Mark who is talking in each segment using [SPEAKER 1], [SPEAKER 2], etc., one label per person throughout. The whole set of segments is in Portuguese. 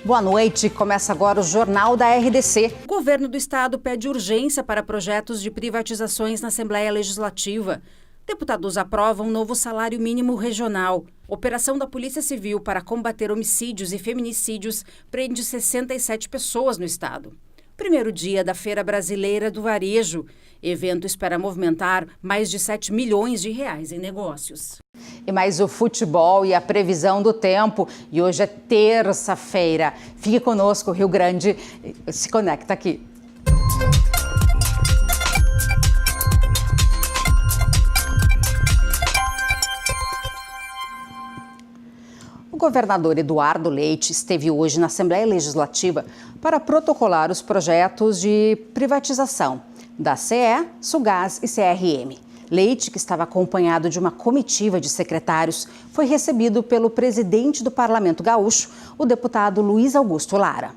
[SPEAKER 1] Boa noite. Começa agora o Jornal da RDC.
[SPEAKER 2] O governo do estado pede urgência para projetos de privatizações na Assembleia Legislativa. Deputados aprovam um novo salário mínimo regional. Operação da Polícia Civil para combater homicídios e feminicídios prende 67 pessoas no estado. Primeiro dia da Feira Brasileira do Varejo. Evento espera movimentar mais de 7 milhões de reais em negócios.
[SPEAKER 1] E mais o futebol e a previsão do tempo. E hoje é terça-feira. Fique conosco, Rio Grande se conecta aqui. O governador Eduardo Leite esteve hoje na Assembleia Legislativa para protocolar os projetos de privatização da CE, Sulgás e CRM. Leite, que estava acompanhado de uma comitiva de secretários, foi recebido pelo presidente do Parlamento Gaúcho, o deputado Luiz Augusto Lara.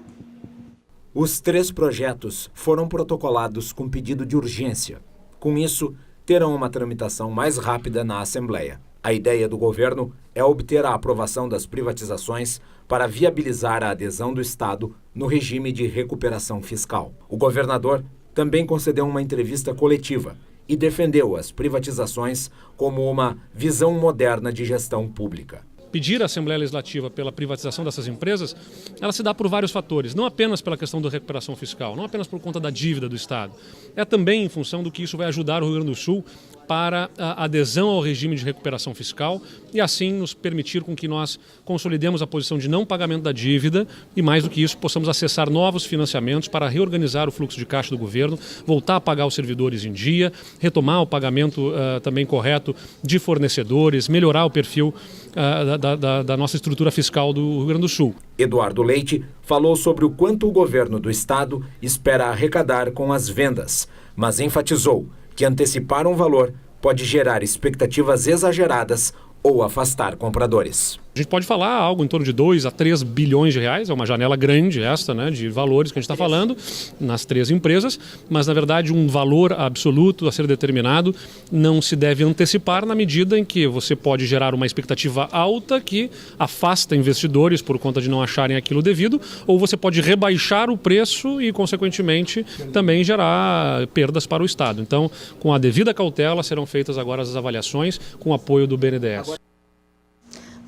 [SPEAKER 3] Os 3 projetos foram protocolados com pedido de urgência. Com isso, terão uma tramitação mais rápida na Assembleia. A ideia do governo é obter a aprovação das privatizações para viabilizar a adesão do Estado no regime de recuperação fiscal. O governador também concedeu uma entrevista coletiva e defendeu as privatizações como uma visão moderna de gestão pública.
[SPEAKER 4] Pedir à Assembleia Legislativa pela privatização dessas empresas, ela se dá por vários fatores, não apenas pela questão da recuperação fiscal, não apenas por conta da dívida do Estado, é também em função do que isso vai ajudar o Rio Grande do Sul para a adesão ao regime de recuperação fiscal e assim nos permitir com que nós consolidemos a posição de não pagamento da dívida e mais do que isso possamos acessar novos financiamentos para reorganizar o fluxo de caixa do governo, voltar a pagar os servidores em dia, retomar o pagamento também correto de fornecedores, melhorar o perfil da nossa estrutura fiscal do Rio Grande do Sul.
[SPEAKER 3] Eduardo Leite falou sobre o quanto o governo do estado espera arrecadar com as vendas, mas enfatizou que antecipar um valor pode gerar expectativas exageradas ou afastar compradores.
[SPEAKER 4] A gente pode falar algo em torno de 2 a 3 bilhões de reais, é uma janela grande esta, né, de valores que a gente está falando nas 3 empresas, mas na verdade um valor absoluto a ser determinado não se deve antecipar na medida em que você pode gerar uma expectativa alta que afasta investidores por conta de não acharem aquilo devido, ou você pode rebaixar o preço e consequentemente também gerar perdas para o Estado. Então, com a devida cautela serão feitas agora as avaliações com o apoio do BNDES.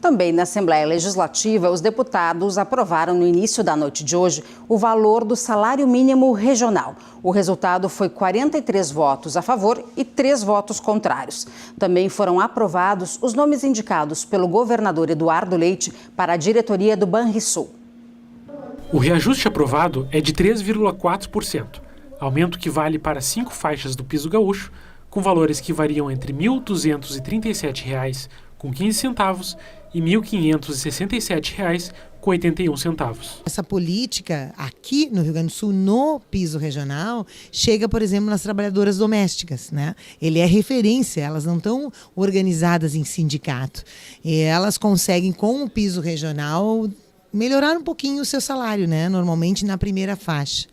[SPEAKER 1] Também na Assembleia Legislativa, os deputados aprovaram no início da noite de hoje o valor do salário mínimo regional. O resultado foi 43 votos a favor e 3 votos contrários. Também foram aprovados os nomes indicados pelo governador Eduardo Leite para a diretoria do Banrisul.
[SPEAKER 5] O reajuste aprovado é de 3,4%, aumento que vale para 5 faixas do piso gaúcho, com valores que variam entre R$ 1.237,15 e R$ 1.567,81.
[SPEAKER 6] Essa política aqui no Rio Grande do Sul, no piso regional, chega, por exemplo, nas trabalhadoras domésticas, né? Ele é referência, elas não estão organizadas em sindicato. E elas conseguem, com o piso regional, melhorar um pouquinho o seu salário, né? Normalmente na primeira faixa.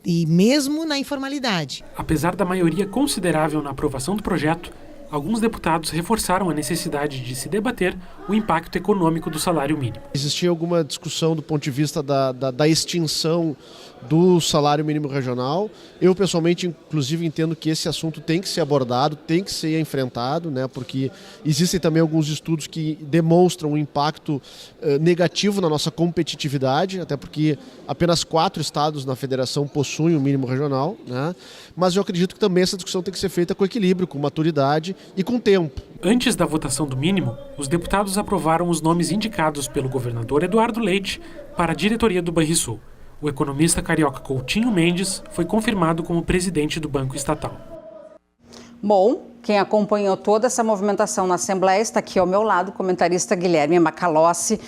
[SPEAKER 6] E mesmo na informalidade.
[SPEAKER 5] Apesar da maioria considerável na aprovação do projeto, alguns deputados reforçaram a necessidade de se debater o impacto econômico do salário mínimo.
[SPEAKER 7] Existia alguma discussão do ponto de vista da extinção do salário mínimo regional. Eu, pessoalmente, inclusive, entendo que esse assunto tem que ser abordado, tem que ser enfrentado, né, porque existem também alguns estudos que demonstram um impacto negativo na nossa competitividade, até porque apenas 4 estados na federação possuem o mínimo regional, né, mas eu acredito que também essa discussão tem que ser feita com equilíbrio, com maturidade e com tempo.
[SPEAKER 5] Antes da votação do mínimo, os deputados aprovaram os nomes indicados pelo governador Eduardo Leite para a diretoria do Banrisul. O economista carioca Coutinho Mendes foi confirmado como presidente do Banco Estatal.
[SPEAKER 1] Bom, quem acompanhou toda essa movimentação na Assembleia está aqui ao meu lado, o comentarista Guilherme Macalossi.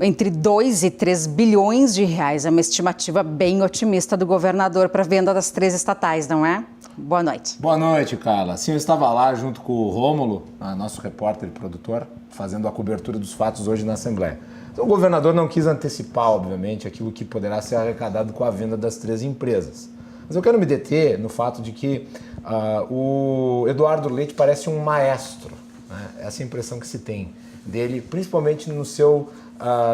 [SPEAKER 1] Entre 2 e 3 bilhões de reais é uma estimativa bem otimista do governador para a venda das 3 estatais, não é? Boa noite.
[SPEAKER 8] Boa noite, Carla. Sim, eu estava lá junto com o Rômulo, nosso repórter e produtor, fazendo a cobertura dos fatos hoje na Assembleia. Então, o governador não quis antecipar, obviamente, aquilo que poderá ser arrecadado com a venda das 3 empresas. Mas eu quero me deter no fato de que o Eduardo Leite parece um maestro, né? Essa é a impressão que se tem. dele, principalmente no seu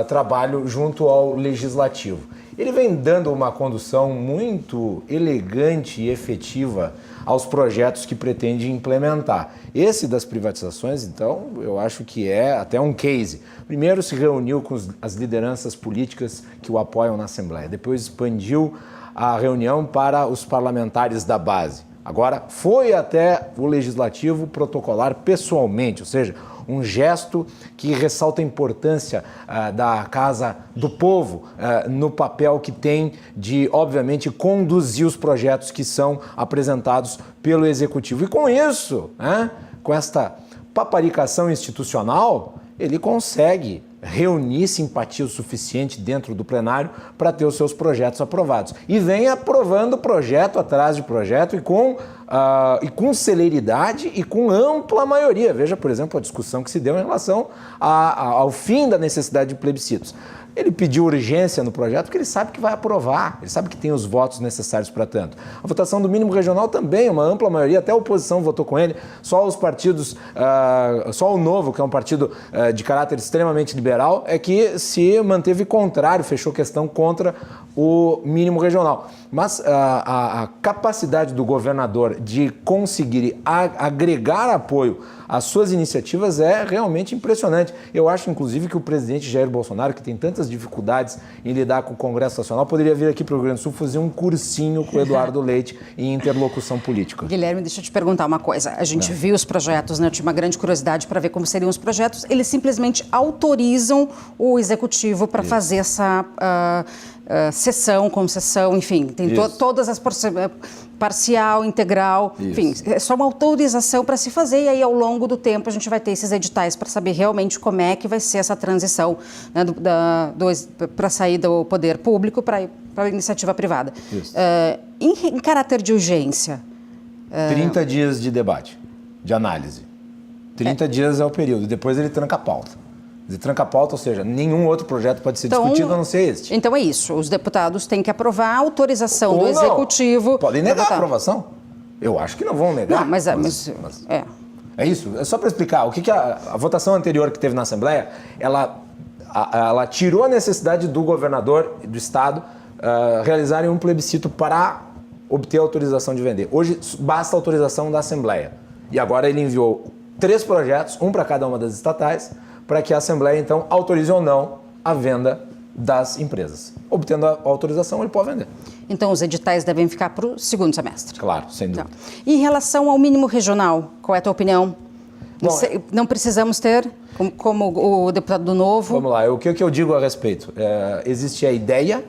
[SPEAKER 8] trabalho junto ao Legislativo. Ele vem dando uma condução muito elegante e efetiva aos projetos que pretende implementar. Esse das privatizações, então, eu acho que é até um case. Primeiro se reuniu com as lideranças políticas que o apoiam na Assembleia, depois expandiu a reunião para os parlamentares da base. Agora foi até o Legislativo protocolar pessoalmente, ou seja, um gesto que ressalta a importância da Casa do Povo no papel que tem de, obviamente, conduzir os projetos que são apresentados pelo Executivo. E com isso, com esta paparicação institucional, ele consegue reunir simpatia o suficiente dentro do plenário para ter os seus projetos aprovados. E vem aprovando projeto atrás de projeto e com celeridade e com ampla maioria. Veja, por exemplo, a discussão que se deu em relação ao fim da necessidade de plebiscitos. Ele pediu urgência no projeto porque ele sabe que vai aprovar, ele sabe que tem os votos necessários para tanto. A votação do mínimo regional também, uma ampla maioria, até a oposição votou com ele, só os partidos, só o Novo, que é um partido de caráter extremamente liberal, é que se manteve contrário, fechou questão contra o mínimo regional. Mas a capacidade do governador de conseguir agregar apoio às suas iniciativas é realmente impressionante. Eu acho, inclusive, que o presidente Jair Bolsonaro, que tem tantas dificuldades em lidar com o Congresso Nacional, poderia vir aqui para o Rio Grande do Sul fazer um cursinho com o Eduardo Leite em interlocução política.
[SPEAKER 1] Guilherme, deixa eu te perguntar uma coisa. A gente viu os projetos, né? Eu tinha uma grande curiosidade para ver como seriam os projetos. Eles simplesmente autorizam o Executivo para fazer essa sessão, concessão, enfim, tem todas as parcial, integral, enfim, é só uma autorização para se fazer e aí ao longo do tempo a gente vai ter esses editais para saber realmente como é que vai ser essa transição, né, para sair do poder público para a iniciativa privada. Em caráter de urgência...
[SPEAKER 8] 30 dias de debate, de análise. 30 dias é o período, depois ele tranca a pauta. De tranca a pauta, ou seja, nenhum outro projeto pode ser discutido a não ser este.
[SPEAKER 1] Então é isso, os deputados têm que aprovar a autorização do Executivo...
[SPEAKER 8] Podem negar a aprovação? Eu acho que não vão negar.
[SPEAKER 1] Não, mas
[SPEAKER 8] é isso, é só para explicar. O que a votação anterior que teve na Assembleia, ela tirou a necessidade do governador do Estado realizarem um plebiscito para obter autorização de vender. Hoje basta a autorização da Assembleia. E agora ele enviou 3 projetos, um para cada uma das estatais, para que a Assembleia, então, autorize ou não a venda das empresas. Obtendo a autorização, ele pode vender.
[SPEAKER 1] Então, os editais devem ficar para o segundo semestre?
[SPEAKER 8] Claro, sem dúvida.
[SPEAKER 1] Então, em relação ao mínimo regional, qual é a tua opinião? Bom, não precisamos ter, como o deputado do Novo...
[SPEAKER 8] Vamos lá, o que eu digo a respeito? Existe a ideia,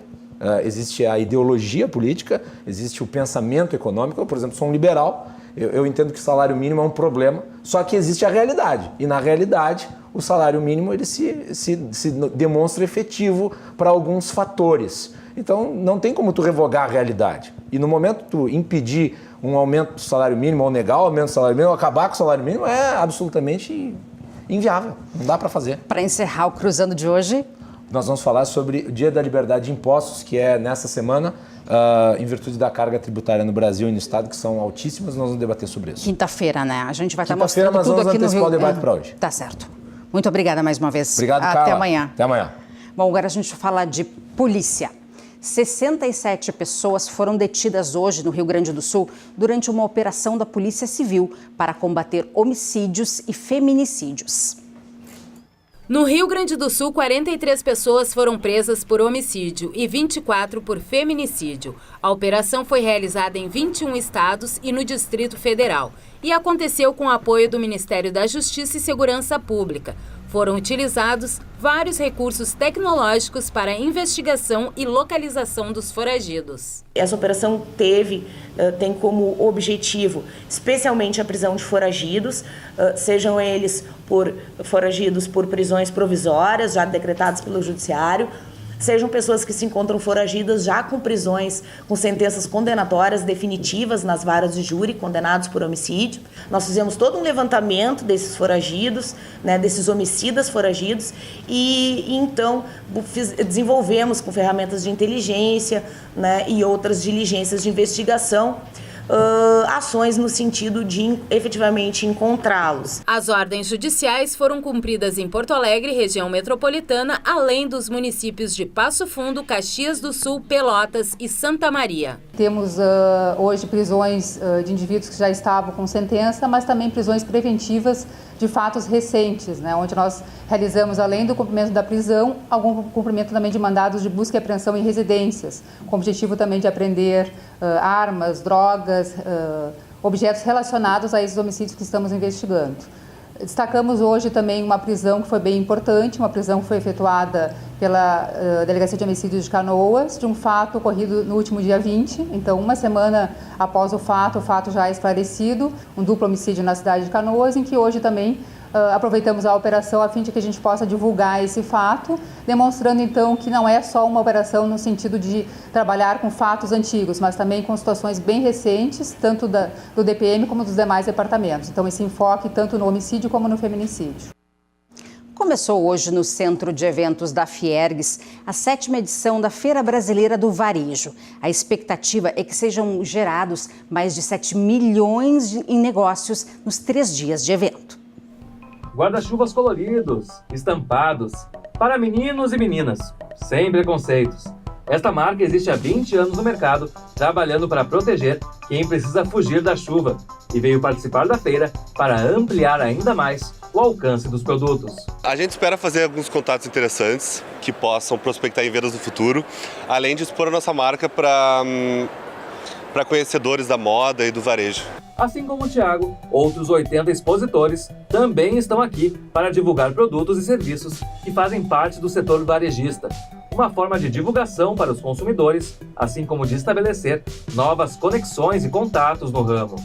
[SPEAKER 8] existe a ideologia política, existe o pensamento econômico. Eu, por exemplo, sou um liberal, eu entendo que o salário mínimo é um problema, só que existe a realidade. E, na realidade, o salário mínimo ele se demonstra efetivo para alguns fatores. Então, não tem como tu revogar a realidade. E no momento que tu impedir um aumento do salário mínimo, ou negar o aumento do salário mínimo, ou acabar com o salário mínimo, é absolutamente inviável. Não dá para fazer.
[SPEAKER 1] Para encerrar o Cruzando de hoje...
[SPEAKER 8] Nós vamos falar sobre o Dia da Liberdade de Impostos, que é nessa semana, em virtude da carga tributária no Brasil e no Estado, que são altíssimas. Nós vamos debater sobre isso.
[SPEAKER 1] Quinta-feira, né? A gente vai estar mostrando tudo aqui no Rio.
[SPEAKER 8] Quinta-feira, mas vamos antecipar o debate para hoje.
[SPEAKER 1] Tá certo. Muito obrigada mais uma vez.
[SPEAKER 8] Obrigado, Carla.
[SPEAKER 1] Até amanhã.
[SPEAKER 8] Até amanhã.
[SPEAKER 1] Bom, agora a gente vai falar de polícia. 67 pessoas foram detidas hoje no Rio Grande do Sul durante uma operação da Polícia Civil para combater homicídios e feminicídios.
[SPEAKER 9] No Rio Grande do Sul, 43 pessoas foram presas por homicídio e 24 por feminicídio. A operação foi realizada em 21 estados e no Distrito Federal e aconteceu com o apoio do Ministério da Justiça e Segurança Pública. Foram utilizados vários recursos tecnológicos para a investigação e localização dos foragidos.
[SPEAKER 10] Essa operação tem como objetivo especialmente a prisão de foragidos, sejam eles foragidos por prisões provisórias já decretadas pelo Judiciário, sejam pessoas que se encontram foragidas já com prisões, com sentenças condenatórias definitivas nas varas de júri, condenados por homicídio. Nós fizemos todo um levantamento desses foragidos, né, desses homicidas foragidos, e então desenvolvemos com ferramentas de inteligência, né, e outras diligências de investigação ações no sentido de efetivamente encontrá-los.
[SPEAKER 9] As ordens judiciais foram cumpridas em Porto Alegre, região metropolitana, além dos municípios de Passo Fundo, Caxias do Sul, Pelotas e Santa Maria.
[SPEAKER 11] Temos hoje prisões de indivíduos que já estavam com sentença, mas também prisões preventivas de fatos recentes, né, onde nós realizamos, além do cumprimento da prisão, algum cumprimento também de mandados de busca e apreensão em residências, com o objetivo também de apreender armas, drogas, objetos relacionados a esses homicídios que estamos investigando. Destacamos hoje também uma prisão que foi bem importante, uma prisão que foi efetuada pela Delegacia de Homicídios de Canoas, de um fato ocorrido no último dia 20, então uma semana após o fato já esclarecido, um duplo homicídio na cidade de Canoas, em que hoje também aproveitamos a operação a fim de que a gente possa divulgar esse fato, demonstrando então que não é só uma operação no sentido de trabalhar com fatos antigos, mas também com situações bem recentes, tanto do DPM como dos demais departamentos. Então esse enfoque tanto no homicídio como no feminicídio.
[SPEAKER 1] Começou hoje no Centro de Eventos da Fiergs a 7ª edição da Feira Brasileira do Varejo. A expectativa é que sejam gerados mais de 7 milhões em negócios nos 3 dias de evento.
[SPEAKER 12] Guarda-chuvas coloridos, estampados, para meninos e meninas, sem preconceitos. Esta marca existe há 20 anos no mercado, trabalhando para proteger quem precisa fugir da chuva e veio participar da feira para ampliar ainda mais o alcance dos produtos.
[SPEAKER 13] A gente espera fazer alguns contatos interessantes que possam prospectar em vendas no futuro, além de expor a nossa marca para conhecedores da moda e do varejo.
[SPEAKER 12] Assim como o Thiago, outros 80 expositores também estão aqui para divulgar produtos e serviços que fazem parte do setor varejista. Uma forma de divulgação para os consumidores, assim como de estabelecer novas conexões e contatos no ramo.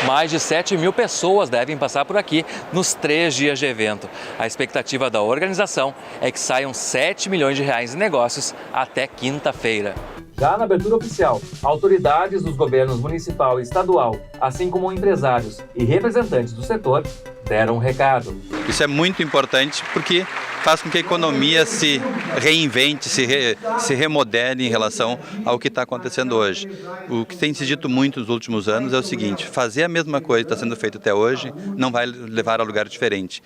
[SPEAKER 14] Mais de 7 mil pessoas devem passar por aqui nos 3 dias de evento. A expectativa da organização é que saiam 7 milhões de reais em negócios até quinta-feira.
[SPEAKER 12] Já na abertura oficial, autoridades dos governos municipal e estadual, assim como empresários e representantes do setor, deram um recado.
[SPEAKER 15] Isso é muito importante porque faz com que a economia se reinvente, se remodele em relação ao que está acontecendo hoje. O que tem se dito muito nos últimos anos é o seguinte: fazer a mesma coisa que está sendo feito até hoje não vai levar a lugar diferente.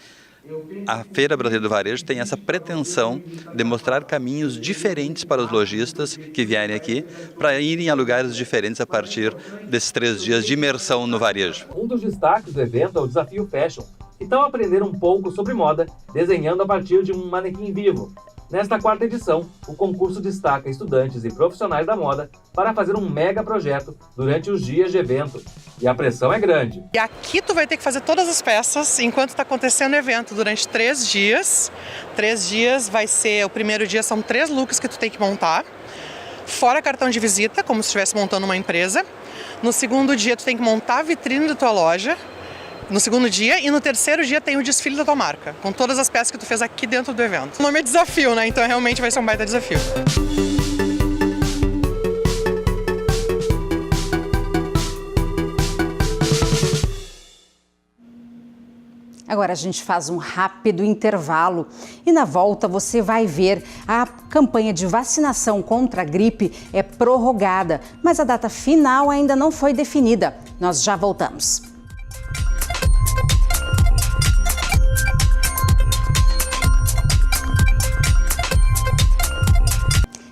[SPEAKER 15] A Feira Brasileira do Varejo tem essa pretensão de mostrar caminhos diferentes para os lojistas que vierem aqui, para irem a lugares diferentes a partir desses 3 dias de imersão no varejo.
[SPEAKER 12] Um dos destaques do evento é o Desafio Fashion, que tal aprender um pouco sobre moda desenhando a partir de um manequim vivo. Nesta 4ª edição, o concurso destaca estudantes e profissionais da moda para fazer um mega projeto durante os dias de evento. E a pressão é grande.
[SPEAKER 16] E aqui tu vai ter que fazer todas as peças enquanto está acontecendo o evento durante 3 dias. 3 dias vai ser, o primeiro dia são 3 looks que tu tem que montar. Fora cartão de visita, como se estivesse montando uma empresa. No segundo dia tu tem que montar a vitrine da tua loja. No segundo dia, e no terceiro dia tem o desfile da tua marca, com todas as peças que tu fez aqui dentro do evento. O nome é desafio, né? Então realmente vai ser um baita desafio.
[SPEAKER 1] Agora a gente faz um rápido intervalo e na volta você vai ver a campanha de vacinação contra a gripe é prorrogada, mas a data final ainda não foi definida. Nós já voltamos.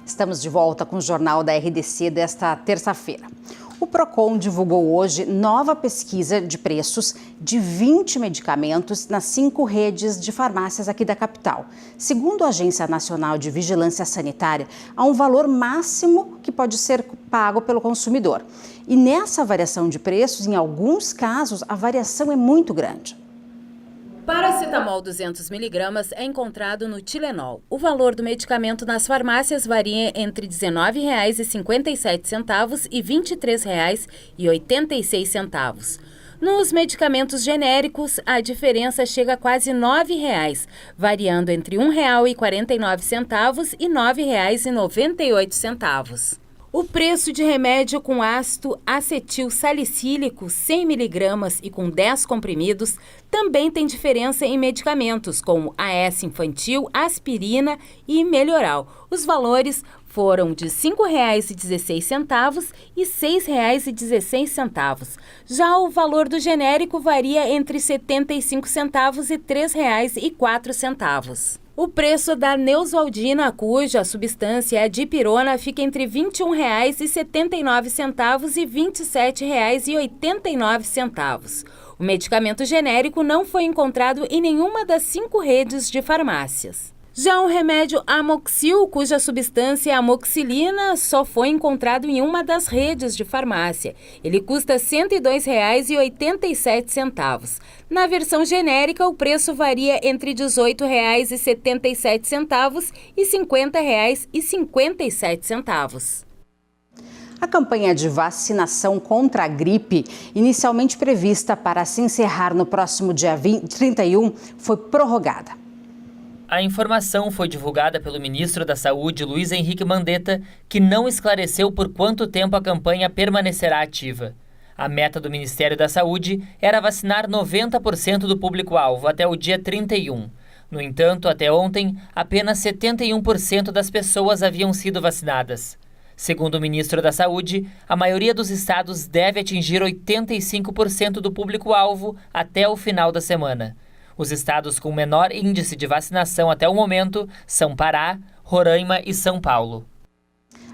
[SPEAKER 1] Estamos de volta com o Jornal da RDC desta terça-feira. O Procon divulgou hoje nova pesquisa de preços de 20 medicamentos nas 5 redes de farmácias aqui da capital. Segundo a Agência Nacional de Vigilância Sanitária, há um valor máximo que pode ser pago pelo consumidor. E nessa variação de preços, em alguns casos, a variação é muito grande.
[SPEAKER 9] Paracetamol 200mg é encontrado no Tilenol. O valor do medicamento nas farmácias varia entre R$ 19,57 e R$ 23,86. Nos medicamentos genéricos, a diferença chega a quase R$ 9,00, variando entre R$ 1,49 e R$ 9,98. O preço de remédio com ácido acetil salicílico 100 mg e com 10 comprimidos também tem diferença em medicamentos como AS infantil, aspirina e Melhoral. Os valores foram de R$ 5,16 e R$ 6,16. Já o valor do genérico varia entre R$ 75 centavos e R$ 3,04. O preço da Neosaldina, cuja substância é dipirona, fica entre R$ 21,79 e R$ 27,89. O medicamento genérico não foi encontrado em nenhuma das 5 redes de farmácias. Já o remédio Amoxil, cuja substância é amoxilina, só foi encontrado em uma das redes de farmácia. Ele custa R$ 102,87. Na versão genérica, o preço varia entre R$ 18,77 e R$ 50,57.
[SPEAKER 1] A campanha de vacinação contra a gripe, inicialmente prevista para se encerrar no próximo dia 31, foi prorrogada.
[SPEAKER 17] A informação foi divulgada pelo ministro da Saúde, Luiz Henrique Mandetta, que não esclareceu por quanto tempo a campanha permanecerá ativa. A meta do Ministério da Saúde era vacinar 90% do público-alvo até o dia 31. No entanto, até ontem, apenas 71% das pessoas haviam sido vacinadas. Segundo o ministro da Saúde, a maioria dos estados deve atingir 85% do público-alvo até o final da semana. Os estados com menor índice de vacinação até o momento são Pará, Roraima e São Paulo.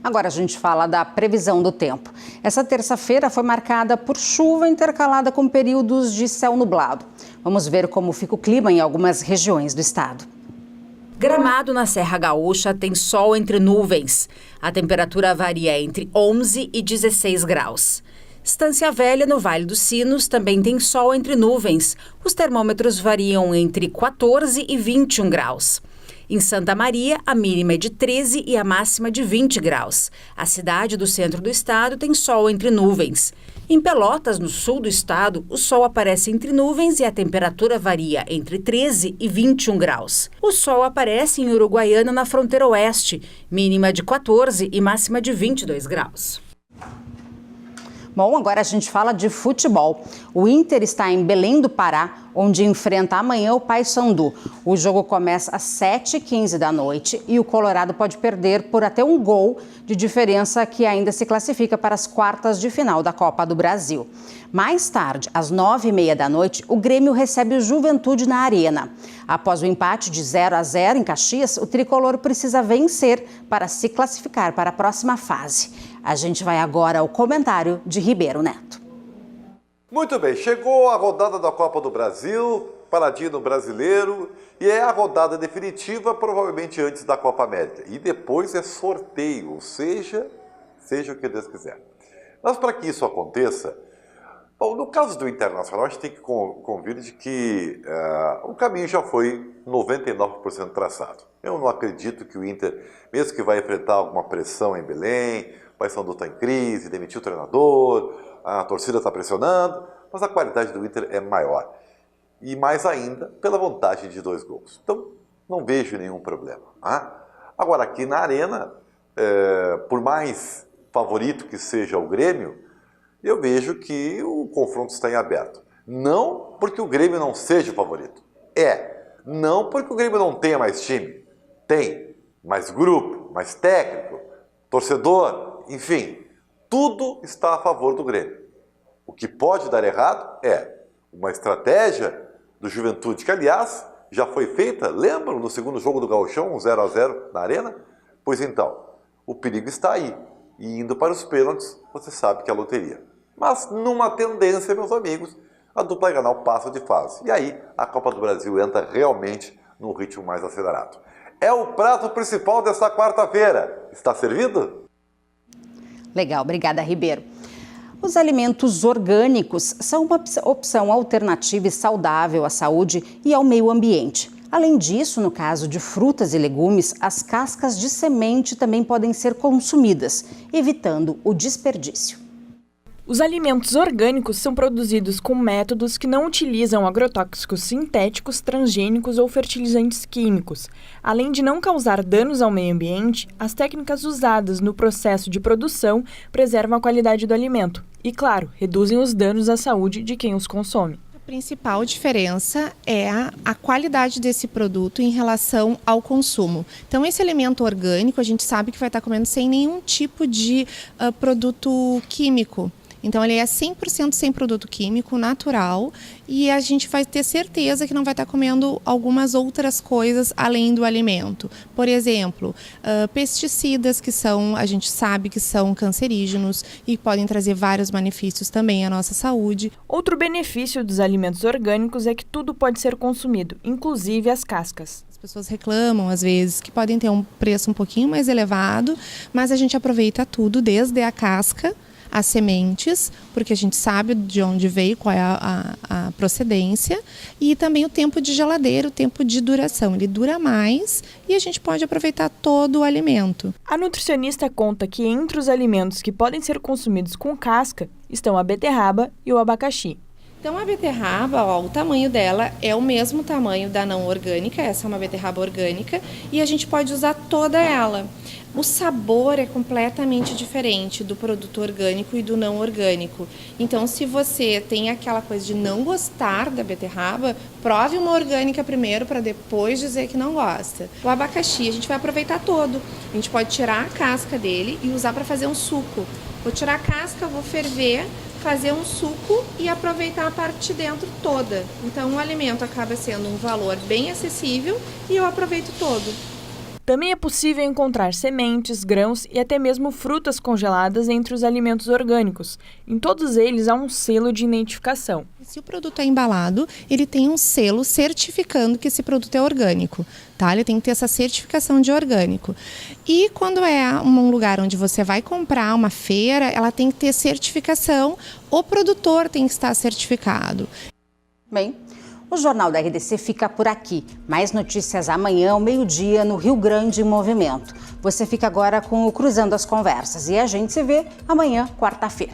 [SPEAKER 1] Agora a gente fala da previsão do tempo. Essa terça-feira foi marcada por chuva intercalada com períodos de céu nublado. Vamos ver como fica o clima em algumas regiões do estado.
[SPEAKER 2] Gramado, na Serra Gaúcha, tem sol entre nuvens. A temperatura varia entre 11 e 16 graus. Estância Velha, no Vale dos Sinos, também tem sol entre nuvens. Os termômetros variam entre 14 e 21 graus. Em Santa Maria, a mínima é de 13 e a máxima de 20 graus. A cidade do centro do estado tem sol entre nuvens. Em Pelotas, no sul do estado, o sol aparece entre nuvens e a temperatura varia entre 13 e 21 graus. O sol aparece em Uruguaiana, na fronteira oeste, mínima de 14 e máxima de 22 graus.
[SPEAKER 1] Bom, agora a gente fala de futebol. O Inter está em Belém do Pará, onde enfrenta amanhã o Paysandu. O jogo começa às 7h15 da noite e o Colorado pode perder por até um gol de diferença, que ainda se classifica para as quartas de final da Copa do Brasil. Mais tarde, às 9h30 da noite, o Grêmio recebe o Juventude na Arena. Após o empate de 0-0 em Caxias, o tricolor precisa vencer para se classificar para a próxima fase. A gente vai agora ao comentário de Ribeiro Neto.
[SPEAKER 18] Muito bem, chegou a rodada da Copa do Brasil, Paladino brasileiro, e é a rodada definitiva, provavelmente antes da Copa América. E depois é sorteio, ou seja o que Deus quiser. Mas para que isso aconteça, bom, no caso do Internacional, a gente tem que convir de que o caminho já foi 99% traçado. Eu não acredito que o Inter, mesmo que vai enfrentar alguma pressão em Belém, o Paysandu está em crise, demitiu o treinador, a torcida está pressionando, mas a qualidade do Inter é maior. E mais ainda, pela vantagem de 2 gols. Então, não vejo nenhum problema. Agora, aqui na Arena, por mais favorito que seja o Grêmio, eu vejo que o confronto está em aberto. Não porque o Grêmio não seja o favorito. Não porque o Grêmio não tenha mais time. Tem mais grupo, mais técnico, torcedor, enfim. Tudo está a favor do Grêmio. O que pode dar errado é uma estratégia do Juventude, que aliás já foi feita, lembram, no segundo jogo do Gauchão, um 0-0 na Arena? Pois então, o perigo está aí. E indo para os pênaltis, você sabe que é a loteria. Mas numa tendência, meus amigos, a dupla Grenal passa de fase. E aí a Copa do Brasil entra realmente num ritmo mais acelerado. É o prato principal desta quarta-feira. Está servido?
[SPEAKER 1] Legal, obrigada, Ribeiro. Os alimentos orgânicos são uma opção alternativa e saudável à saúde e ao meio ambiente. Além disso, no caso de frutas e legumes, as cascas de semente também podem ser consumidas, evitando o desperdício.
[SPEAKER 19] Os alimentos orgânicos são produzidos com métodos que não utilizam agrotóxicos sintéticos, transgênicos ou fertilizantes químicos. Além de não causar danos ao meio ambiente, as técnicas usadas no processo de produção preservam a qualidade do alimento e, claro, reduzem os danos à saúde de quem os consome.
[SPEAKER 20] principal diferença é a qualidade desse produto em relação ao consumo. Então, esse alimento orgânico, a gente sabe que vai estar comendo sem nenhum tipo de produto químico. Então, ele é 100% sem produto químico, natural, e a gente vai ter certeza que não vai estar comendo algumas outras coisas além do alimento. Por exemplo, pesticidas a gente sabe que são cancerígenos e podem trazer vários malefícios também à nossa saúde.
[SPEAKER 19] Outro benefício dos alimentos orgânicos é que tudo pode ser consumido, inclusive as cascas.
[SPEAKER 20] As pessoas reclamam, às vezes, que podem ter um preço um pouquinho mais elevado, mas a gente aproveita tudo, desde a casca, as sementes, porque a gente sabe de onde veio, qual é a procedência, e também o tempo de geladeira, o tempo de duração. Ele dura mais e a gente pode aproveitar todo o alimento.
[SPEAKER 19] A nutricionista conta que entre os alimentos que podem ser consumidos com casca estão a beterraba e o abacaxi.
[SPEAKER 20] Então, a beterraba, o tamanho dela é o mesmo tamanho da não orgânica, essa é uma beterraba orgânica, e a gente pode usar toda ela. O sabor é completamente diferente do produto orgânico e do não orgânico. Então, se você tem aquela coisa de não gostar da beterraba, prove uma orgânica primeiro para depois dizer que não gosta. O abacaxi a gente vai aproveitar todo. A gente pode tirar a casca dele e usar para fazer um suco. Vou tirar a casca, vou ferver, fazer um suco e aproveitar a parte de dentro toda. Então, o alimento acaba sendo um valor bem acessível e eu aproveito todo.
[SPEAKER 19] Também é possível encontrar sementes, grãos e até mesmo frutas congeladas entre os alimentos orgânicos. Em todos eles há um selo de identificação.
[SPEAKER 20] Se o produto é embalado, ele tem um selo certificando que esse produto é orgânico, tá? Ele tem que ter essa certificação de orgânico. E quando é um lugar onde você vai comprar, uma feira, ela tem que ter certificação, o produtor tem que estar certificado.
[SPEAKER 1] Bem, o Jornal da RDC fica por aqui. Mais notícias amanhã ao meio-dia no Rio Grande em Movimento. Você fica agora com o Cruzando as Conversas e a gente se vê amanhã, quarta-feira.